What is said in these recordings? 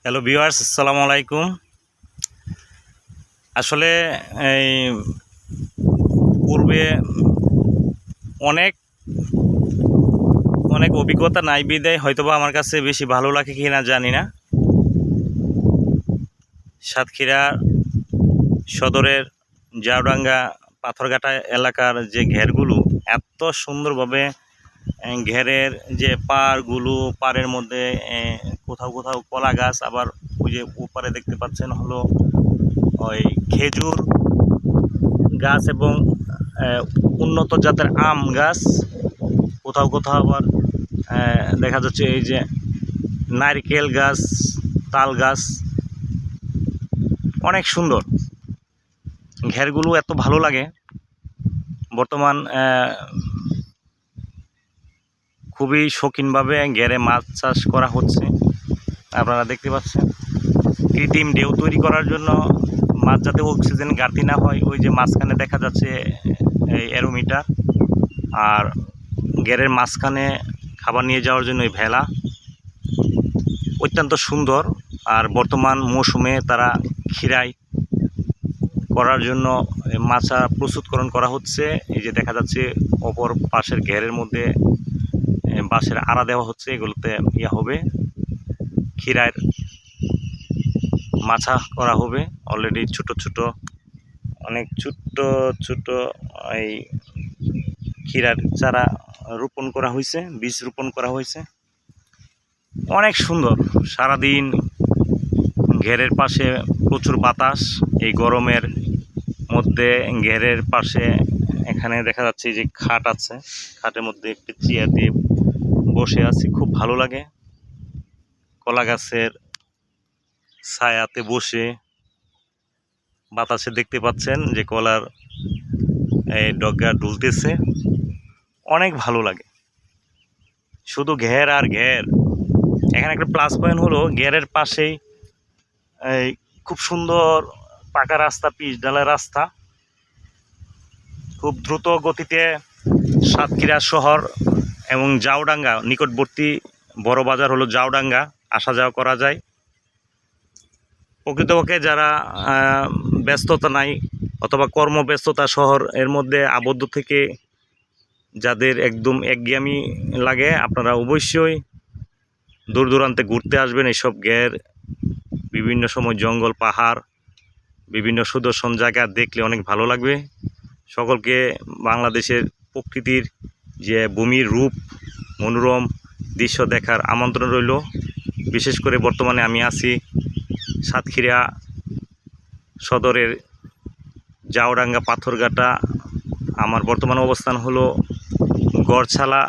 Hello viewers, আসসালামু আলাইকুম। আসলে এই পূর্বে অনেক অনেক অভিজ্ঞতা নাই বিদায় হয়তোবা আমার কাছে বেশি ভালো লাগে কি না জানি না। সাতক্ষীরা সদরের জাউডাঙ্গা পাথরঘাটা এলাকার যে ঘেরগুলো এত সুন্দরভাবে ঘেরের যে পাড়ের মধ্যে কোথাও কোথাও কলা গাছ, আবার ওই যে ওপারে দেখতে পাচ্ছেন হলো ওই খেজুর গাছ এবং উন্নত জাতের আম গাছ, কোথাও কোথাও আবার দেখা যাচ্ছে এই যে নারকেল গাছ, তাল গাছ। অনেক সুন্দর ঘেরগুলো, এত ভালো লাগে। বর্তমান খুবই শৌখিনভাবে ঘেরে মাছ চাষ করা হচ্ছে। আপনারা দেখতে পাচ্ছেন কৃত্রিম ঢেউ তৈরি করার জন্য মাছ যাতে অক্সিজেন ঘাটতি না হয়, ওই যে মাঝখানে দেখা যাচ্ছে এই অ্যারোমিটার, আর ঘেরের মাঝখানে খাবার নিয়ে যাওয়ার জন্য এই ভেলা অত্যন্ত সুন্দর। আর বর্তমান মৌসুমে তারা খিরাই করার জন্য মাছা প্রস্তুতকরণ করা হচ্ছে। এই যে দেখা যাচ্ছে অপর পাশের ঘেরের মধ্যে বাঁশের আড়া দেওয়া হচ্ছে, এগুলোতে হবে খিরাইয়ের মাছা করা হবে। অলরেডি ছোট ছোট অনেক ছোট এই ক্ষীরার চারা রোপণ করা হয়েছে, বীজ রোপণ করা হয়েছে। অনেক সুন্দর। সারাদিন ঘেরের পাশে প্রচুর বাতাস, এই গরমের মধ্যে ঘেরের পাশে এখানে দেখা যাচ্ছে যে খাট আছে, খাটের মধ্যে একটি চেয়ার দিয়ে বসে আছি, খুব ভালো লাগে। কলা গাছের ছায়াতে বসে বাতাসে দেখতে পাচ্ছেন যে কলার ডগা দুলতেছে, অনেক ভালো লাগে। শুধু ঘের আর ঘের। এখানে একটা প্লাস পয়েন্ট হলো ঘেরের পাশেই এই খুব সুন্দর পাকা রাস্তা, পিচ ঢালাই রাস্তা। খুব দ্রুত গতিতে সাতক্ষীরা শহর এবং জাউডাঙ্গা নিকটবর্তী বড় বাজার হলো জাউডাঙ্গা আসা যাওয়া করা যায়। প্রকৃতপক্ষে যারা ব্যস্ততা নাই অথবা কর্মব্যস্ততা শহর এর মধ্যে আবদ্ধ থেকে যাদের একদম একঘেয়েমি লাগে, আপনারা অবশ্যই দূর দূরান্তে ঘুরতে আসবেন। এইসব ঘের বিভিন্ন সময় জঙ্গল, পাহাড়, বিভিন্ন সুদর্শন জায়গা দেখলে অনেক ভালো লাগবে। সকলকে বাংলাদেশের প্রকৃতির যে ভূমির রূপ, মনোরম দৃশ্য দেখার আমন্ত্রণ রইল। বিশেষ করে বর্তমানে আমি আছি সাতক্ষীরা সদরের জাউডাঙ্গা পাথরঘাটা। আমার বর্তমান অবস্থান হলো গড়ছালা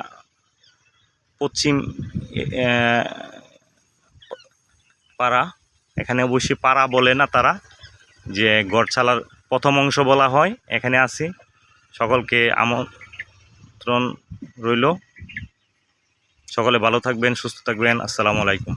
পশ্চিম পাড়া। এখানে অবশ্যই পাড়া বলে না তারা, যে গড়ছালার প্রথম অংশ বলা হয়। এখানে আছি, সকলকে আমন্ত্রণ রইল। সকলে ভালো থাকবেন, সুস্থ থাকবেন। আসসালামু আলাইকুম।